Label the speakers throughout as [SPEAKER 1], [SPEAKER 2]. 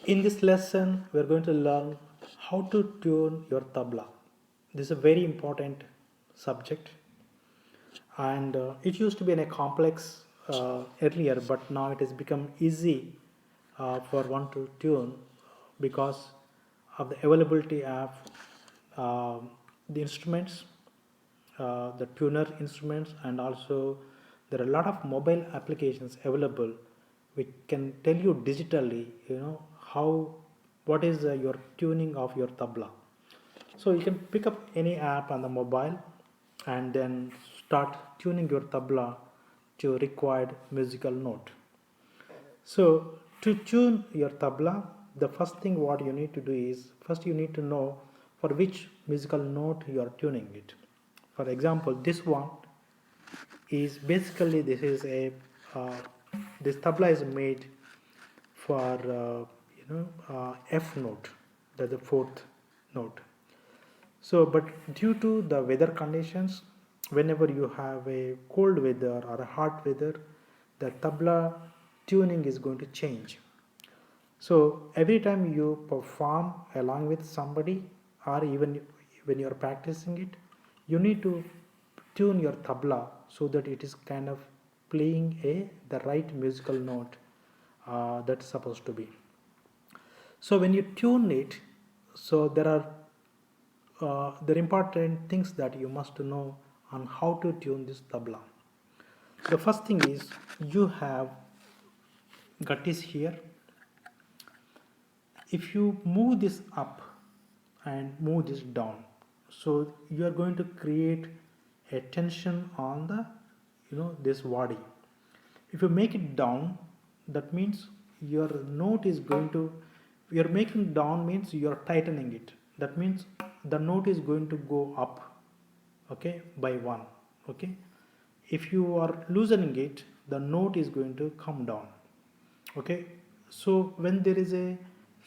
[SPEAKER 1] In this lesson, we are going to learn how to tune your tabla. This is a very important subject, and it used to be in a complex earlier, but now it has become easy for one to tune because of the availability of uh, the instruments, the tuner instruments, and also there are a lot of mobile applications available which can tell you digitally, how what is your tuning of your tabla. So you can pick up any app on the mobile and then start tuning your tabla to required musical note. So to tune your tabla, the first thing what you need to do is first you need to know for which musical note you are tuning it. For example, this one is basically uh, this tabla is made for F note, that's the fourth note. So, but due to the weather conditions, whenever you have a cold weather or a hot weather, the tabla tuning is going to change. So, every time you perform along with somebody, or even when you are practicing it, you need to tune your tabla so that it is kind of playing the right musical note that's supposed to be. So, when you tune it, so there are important things that you must know on how to tune this tabla. The first thing is you have guttis here. If you move this up and move this down, so you are going to create a tension on the this body. If you make it down, that means your note is going to, you're making down means you're tightening it, that means the note is going to go up, okay, by one. Okay, if you are loosening it, the note is going to come down. Okay, so when there is a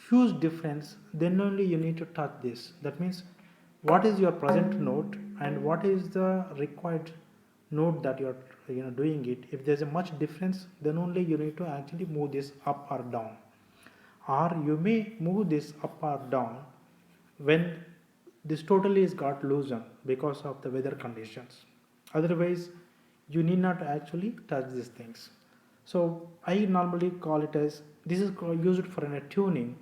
[SPEAKER 1] huge difference, then only you need to touch this. That means what is your present note and what is the required note that you're doing it. If there's a much difference, then only you need to actually move this up or down, or you may move this up or down when this totally is got loosened because of the weather conditions. Otherwise you need not actually touch these things. So I normally call it as, this is used for a tuning,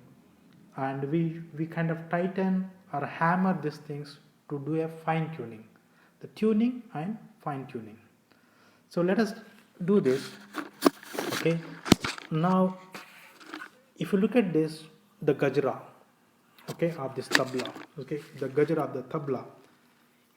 [SPEAKER 1] and we kind of tighten or hammer these things to do a fine tuning, the tuning and fine tuning. So let us do this. Okay, now if you look at this, the gajra, okay, of this tabla, okay, the gajra of the tabla,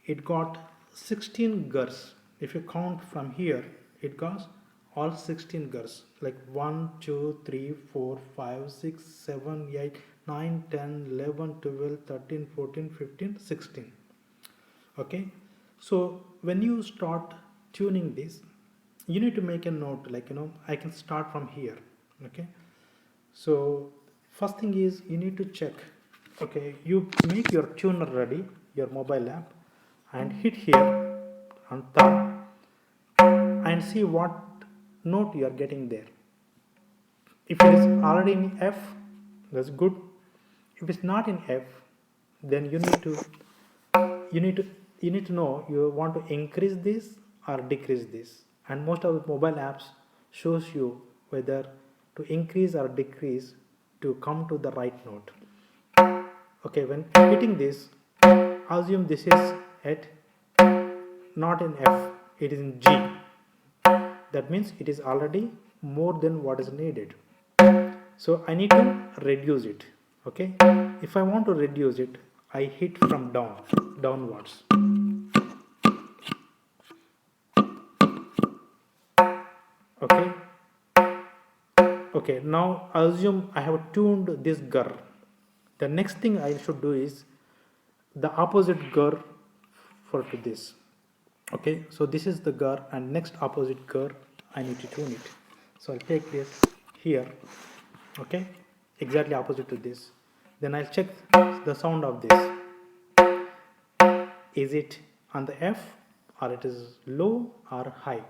[SPEAKER 1] it got 16 gars. If you count from here, it got all 16 gars, like 1 2 3 4 5 6 7 8 9 10 11 12 13 14 15 16. Okay, so when you start tuning this, you need to make a note, like I can start from here. Okay, so first thing is you need to check. Okay, you make your tuner ready, your mobile app, and hit here on top and see what note you are getting there. If it is already in F, that's good. If it's not in F, then you need to you need to know you want to increase this or decrease this. And most of the mobile apps shows you whether to increase or decrease to come to the right note. Okay, when hitting this, assume this is at not in F, it is in G. That means it is already more than what is needed. So I need to reduce it. Okay, if I want to reduce it, I hit from downwards. Okay, okay, now assume I have tuned this gur. The next thing I should do is the opposite gur for to this. Okay, so this is the gur, and next opposite gur I need to tune it. So I'll take this here. Okay, exactly opposite to this. Then I'll check the sound of this. Is it on the F, or it is low or high?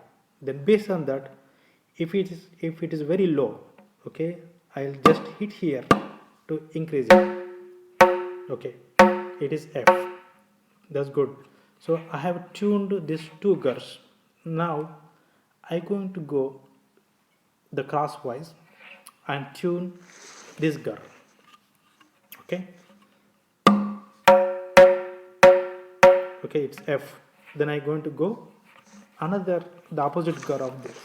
[SPEAKER 1] Then based on that, if it is very low, okay, I'll just hit here to increase it. Okay, it is F. That's good. So I have tuned these two gurs. Now I'm going to go the crosswise and tune this gur. Okay, okay, it's F. Then I'm going to go another the opposite gur of this.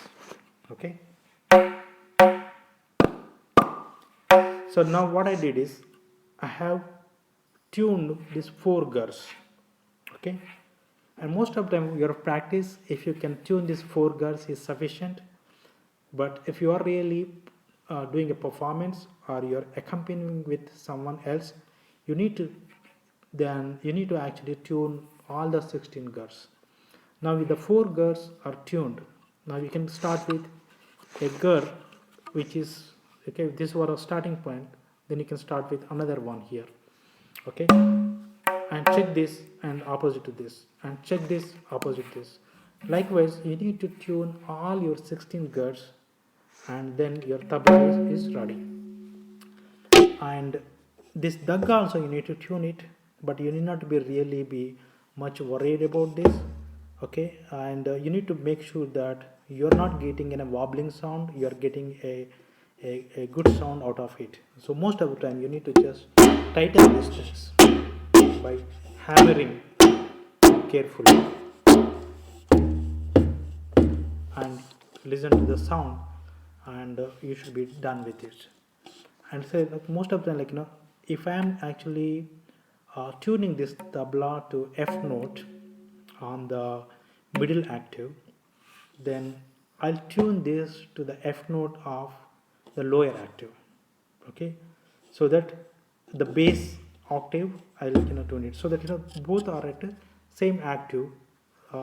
[SPEAKER 1] Okay, so now what I did is I have tuned these four gurs. Okay, and most of the time your practice, if you can tune these four gurs, is sufficient. But if you are really doing a performance or you're accompanying with someone else, you need to actually tune all the 16 gurs. Now with the 4 gurs are tuned, now you can start with a gur which is, okay, if this were a starting point, then you can start with another one here. Okay, and check this and opposite to this, and check this opposite this. Likewise, you need to tune all your 16 gurs, and then your tabla is ready. And this dag also you need to tune it, but you need not be really be much worried about this. Okay, and you need to make sure that you're not getting in a wobbling sound, you're getting a good sound out of it. So most of the time you need to just tighten these things by hammering carefully and listen to the sound, and you should be done with it. And so most of the time, like, if I am actually tuning this tabla to F note on the middle octave, then I'll tune this to the F note of the lower octave. Okay, so that the bass octave I'll tune it, so that both are at the same octave,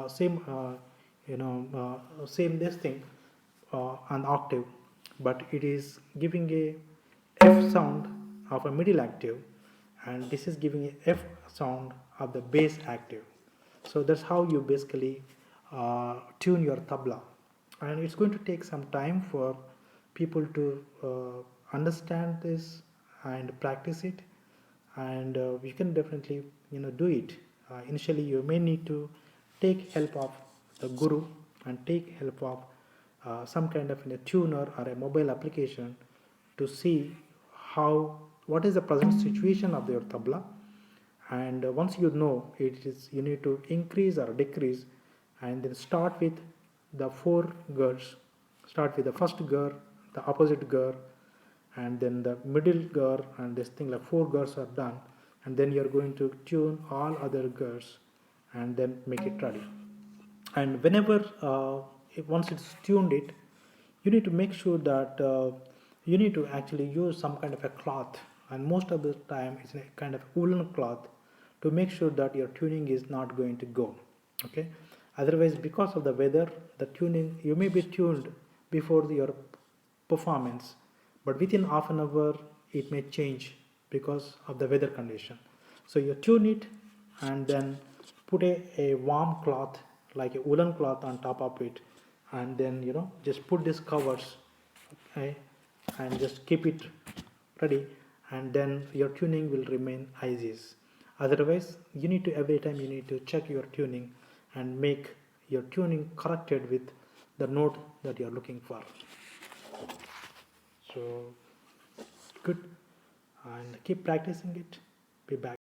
[SPEAKER 1] same same this thing, an octave, but it is giving a F sound of a middle octave, and this is giving a F sound of the bass octave. So that's how you basically tune your tabla, and it's going to take some time for people to understand this and practice it, and you can definitely do it. Initially you may need to take help of the guru and take help of some kind of a tuner or a mobile application to see what is the present situation of your tabla. And once you know it is, you need to increase or decrease, and then start with the 4 gurs. Start with the first gur, the opposite gur, and then the middle gur, and this thing, like 4 gurs are done, and then you're going to tune all other gurs and then make it ready. And whenever once it's tuned it, you need to make sure that you need to actually use some kind of a cloth, and most of the time it's a kind of woolen cloth, to make sure that your tuning is not going to go. Okay, otherwise, because of the weather, the tuning, you may be tuned before your performance, but within half an hour it may change because of the weather condition. So you tune it and then put a warm cloth, like a woolen cloth, on top of it, and then just put these covers, okay, and just keep it ready, and then your tuning will remain as is. Otherwise, you need to, every time you need to check your tuning and make your tuning corrected with the note that you are looking for. So good, and keep practicing it. Be back.